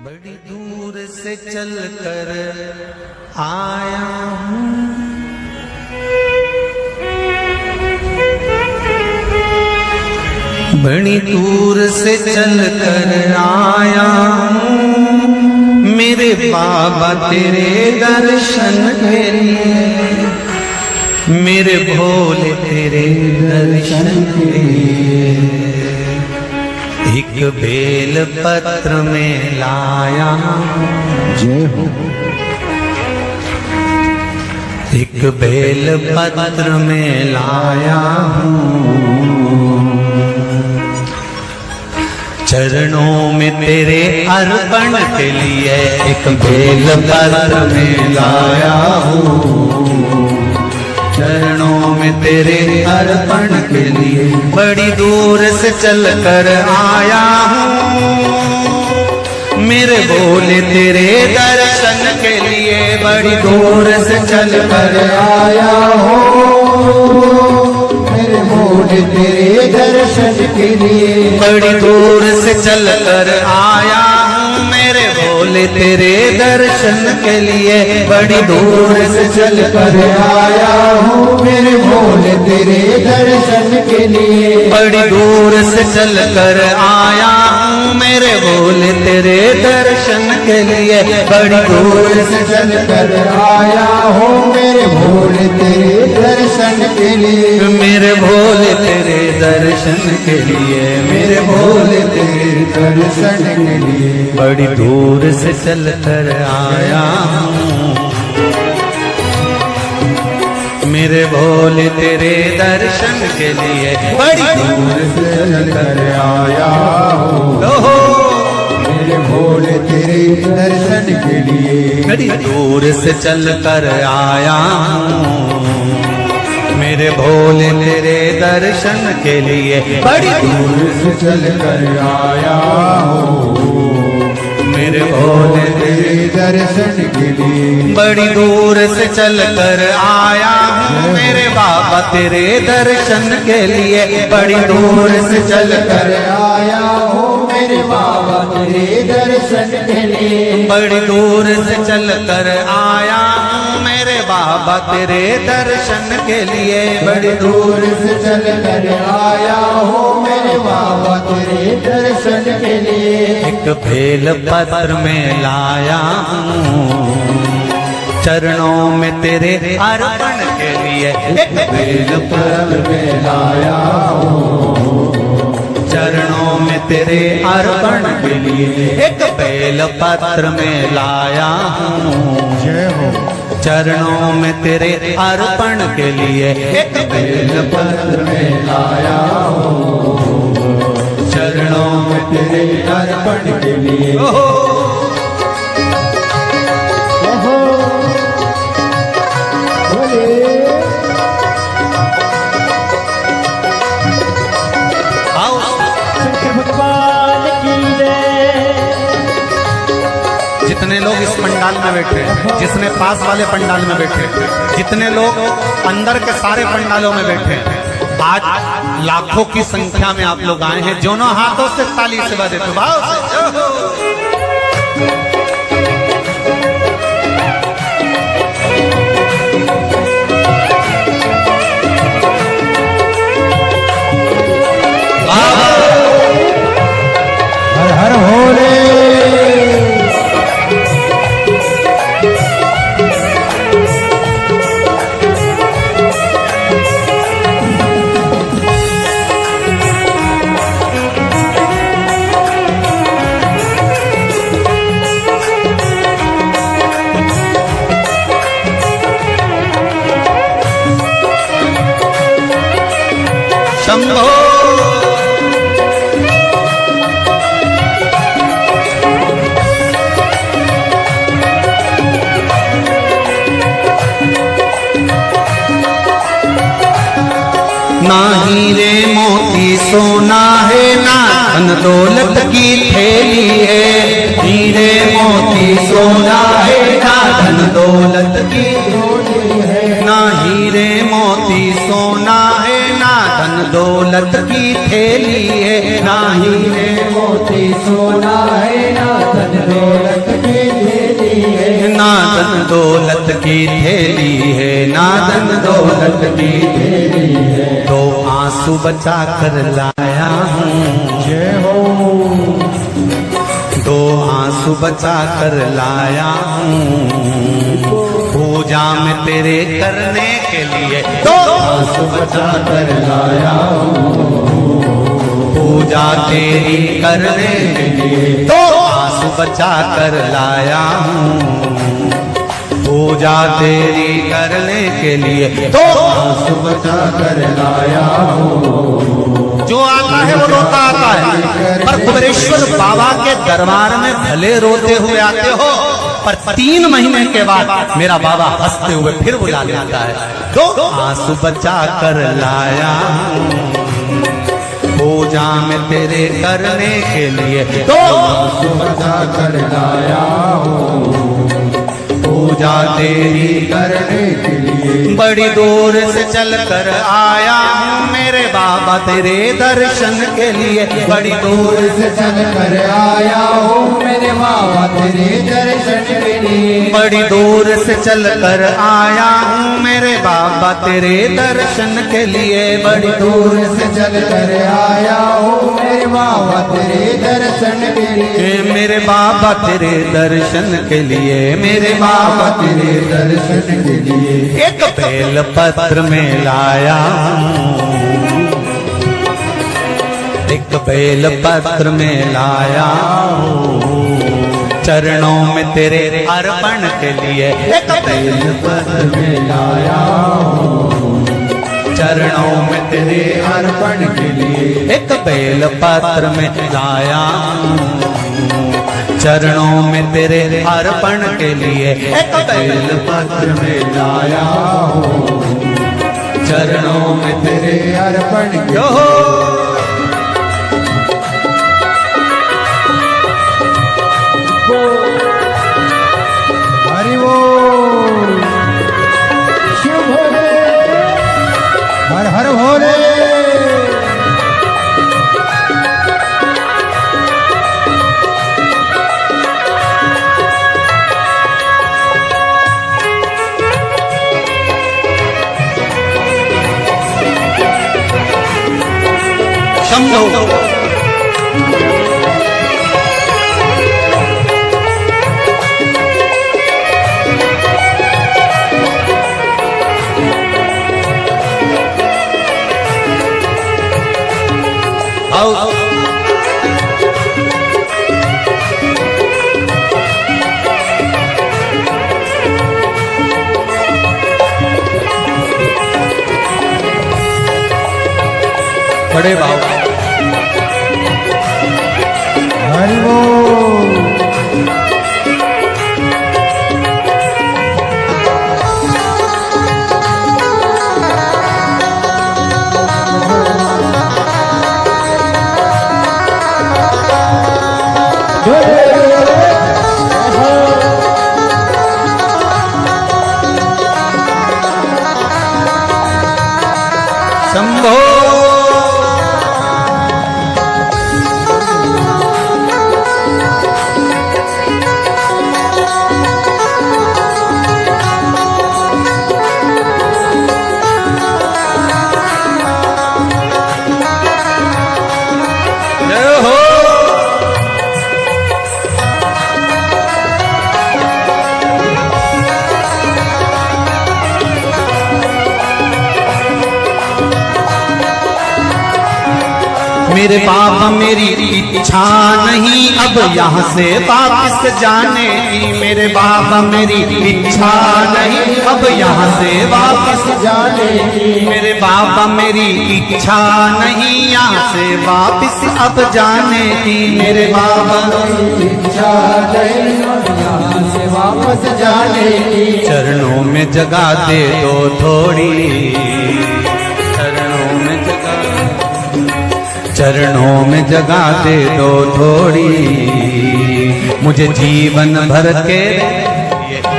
बड़ी दूर से चल कर आया हूँ, बड़ी दूर से चल कर आया हूँ, मेरे बाबा तेरे दर्शन के लिए, मेरे भोले तेरे दर्शन के लिए एक बेल पत्र में लाया हूँ। जय हो। एक बेल पत्र में लाया हूँ, चरणों में तेरे अर्पण के लिए एक बेल पत्र में लाया हूँ, चरणों में तेरे अर्पण के लिए बड़ी दूर से चल कर आया हूँ, मेरे भोले तेरे दर्शन के लिए बड़ी दूर से चल कर आया हूँ, मेरे भोले तेरे दर्शन के लिए बड़ी दूर से चल कर आया हूँ, मेरे भोले तेरे दर्शन के लिए बड़ी दूर से चल कर आया हूँ, मेरे भोले तेरे दर्शन के लिए बड़ी दूर से चल कर आया हूँ, मेरे भोले तेरे दर्शन के लिए बड़ी दूर से चल कर आया हूँ, मेरे भोले तेरे दर्शन के लिए मेरे भोले तेरे दर्शन के लिए, मेरे भोले तेरे दर्शन के लिए बड़ी दूर से चल कर आया हूँ, मेरे भोले तेरे दर्शन के लिए बड़ी दूर से चल कर आया हूँ, मेरे भोले तेरे दर्शन के लिए बड़ी दूर से चल कर आया हूँ, मेरे भोले तेरे दर्शन के लिए बड़ी दूर से चल कर आया हूँ, मेरे भोले तेरे दर्शन के लिए बड़ी दूर से चल कर आया हूँ, मेरे बाबा तेरे दर्शन के लिए बड़ी दूर से चल कर आया हूँ, मेरे बाबा तेरे दर्शन के लिए बड़ी दूर से चल कर आया हूँ, मेरे बाबा तेरे दर्शन के लिए बड़ी दूर से चल कर आया हूँ, मेरे बाबा तेरे दर्शन के लिए एक बेल पत्र में लाया हूँ, चरणों में तेरे अर्पण के लिए एक बेल पत्र में लाया हूँ, चरणों में तेरे अर्पण के लिए एक बेल पत्र में लाया हूँ, जय हो। चरणों में तेरे अर्पण के लिए एक बेल पत्र में लाया हूँ, चरणों में तेरे अर्पण के लिए आओ भगवान की जितने लोग इस पंडाल में बैठे, जितने पास वाले पंडाल में बैठे, जितने लोग अंदर के सारे पंडालों में बैठे, आज लाखों की संख्या में आप लोग आए हैं, दोनों हाथों से ताली से बजाते तो भाव से हर हर भोले शंभो ना हीरे मोती सोना है, ना धन दौलत की थैली है, हीरे मोती सोना है, ना धन दौलत की थैली है, ना हीरे मोती सोना है, ना धन दौलत की थैली है, ना हीरे मोती सोना है ना धन धन दौलत की थैली है, ना धन दौलत की थैली है, तो आंसू बचा कर लाया हूँ। जय हो। दो आंसू बचा कर लाया हूँ, पूजा में तेरे करने के लिए। दो आंसू बचा कर लाया हूँ, पूजा तेरी करने के लिए। दो आंसू बचा कर लाया हूँ, पूजा तेरी करने के लिए। दो आंसू बचा कर लाया हूँ। जो आता है वो रोता आता है, पर कुबेरेश्वर बाबा के दरबार में भले रोते हुए आते हो, पर 3 महीने के बाद मेरा बाबा हंसते हुए फिर बुला लेता है। दो आंसू बचा कर लाया हूँ, पूजा में तेरे करने के लिए। दो आंसू बचा कर लाया हूँ, पूजा तेरी करने के लिए। बड़ी दूर से चल कर आया हूँ मेरे बाबा तेरे दर्शन के लिए। बड़ी दूर से चल कर आया हूँ मेरे बाबा तेरे दर्शन के लिए। बड़ी दूर से चल कर आया हूँ मेरे बाबा तेरे दर्शन के लिए। बड़ी दूर से चल कर आया हूँ मेरे बाबा तेरे दर्शन के लिए। मेरे बाबा तेरे दर्शन के लिए, मेरे बाबा तेरे दर्शन के लिए। एक बेल पत्र में लाया हूँ, एक बेल पत्र में लाया हूँ, चरणों में तेरे अर्पण के लिए। एक बेल पत्र में लाया हूँ, चरणों में तेरे अर्पण के लिए। एक बेल पत्र में लाया हूँ, चरणों में तेरे अर्पण के लिए। एक बेल पत्र में लाया हूँ, चरणों में तेरे अर्पण के लिए। हरि बोल। शिव भोले, हर हर भोले। शंभो आओ बड़े भाव। हरि बोल। शंभो मेरे बाबा मेरी इच्छा नहीं अब यहाँ से वापस जाने की। मेरे बाबा मेरी इच्छा नहीं अब यहाँ से वापस जाने की। मेरे बाबा मेरी इच्छा नहीं यहाँ से वापस अब जाने की। मेरे बाबा इच्छा नहीं यहाँ से वापस जाने की। चरणों में जगह दे दो थोड़ी, चरणों में जगह, चरणों में जगह दे दो थोड़ी, मुझे जीवन भर के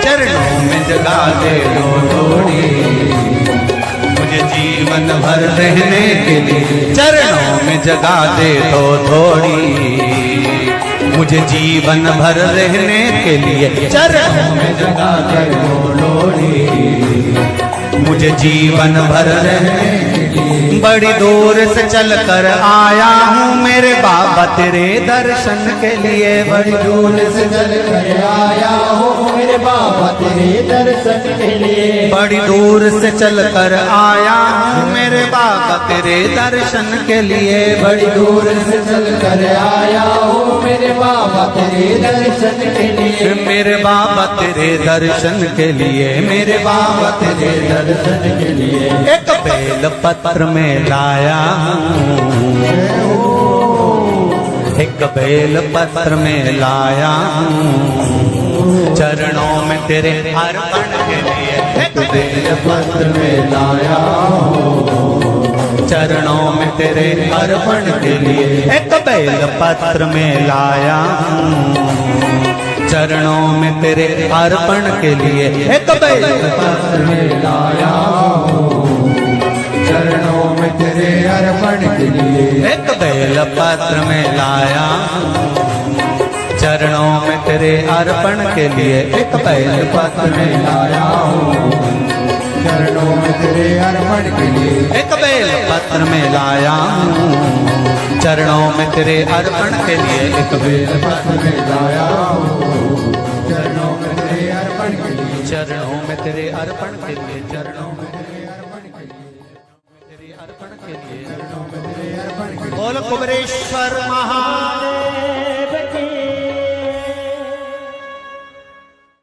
चरणों में जगह दे दो थोड़ी, मुझे जीवन भर रहने के लिए चरणों में जगह दे दो थोड़ी। मुझे जीवन भर रहने के लिए चरणों में जगा कर बोलो रे मुझे जीवन भर रहने बड़ी दूर से चल कर आया हूँ मेरे बाबा तेरे दर्शन के लिए बड़ी दूर से चल कर आया हूँ मेरे बाबा तेरे दर्शन के लिए बड़ी दूर से चल कर आया हूँ मेरे बाबा तेरे दर्शन के लिए बड़ी दूर से चल कर आया हूँ मेरे बाबा तेरे दर्शन के लिए मेरे बाबा तेरे दर्शन के लिए मेरे बाबा तेरे दर्शन के लिए एक बेल पत्र में लाया हूँ एक बेल पत्र में लाया हूँ चरणों में तेरे अर्पण के लिए एक बेल पत्र में लाया हूँ चरणों में तेरे अर्पण के लिए एक बेल पत्र में लाया हूँ चरणों में तेरे अर्पण के लिए एक बेल पत्र में लाया हूँ चरणों में तेरे अर्पण के लिए एक बेल पत्र में लाया चरणों में तेरे अर्पण के लिए एक बेल पत्र में लाया हूँ चरणों में तेरे अर्पण के लिए एक बेल पत्र में लाया हूँ चरणों में तेरे अर्पण के लिए एक बेल पत्र में लाया हूँ चरणों में तेरे अर्पण के लिए चरणों में तेरे अर्पण के लिए चरणों में तेरे अर्पण के लिए बोल कुबरेश्वर महादेव की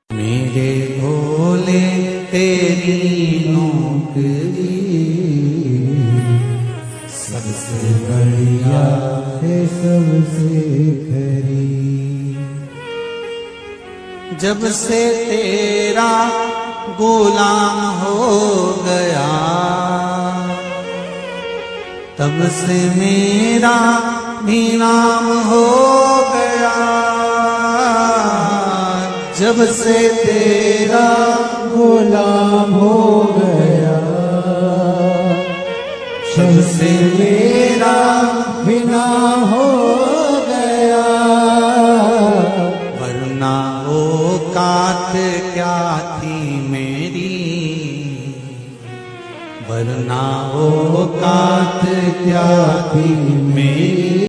मेरे भोले तेरी नौकरी सबसे बढ़िया है सबसे खरी जब से तेरा गुलाम हो गया तब से मेरा भी नाम हो गया जब से तेरा गुलाम हो गया जब से मेरा बिना हो गया वरना औकात क्या थी मेरी वरना औकात क्या थी मेरी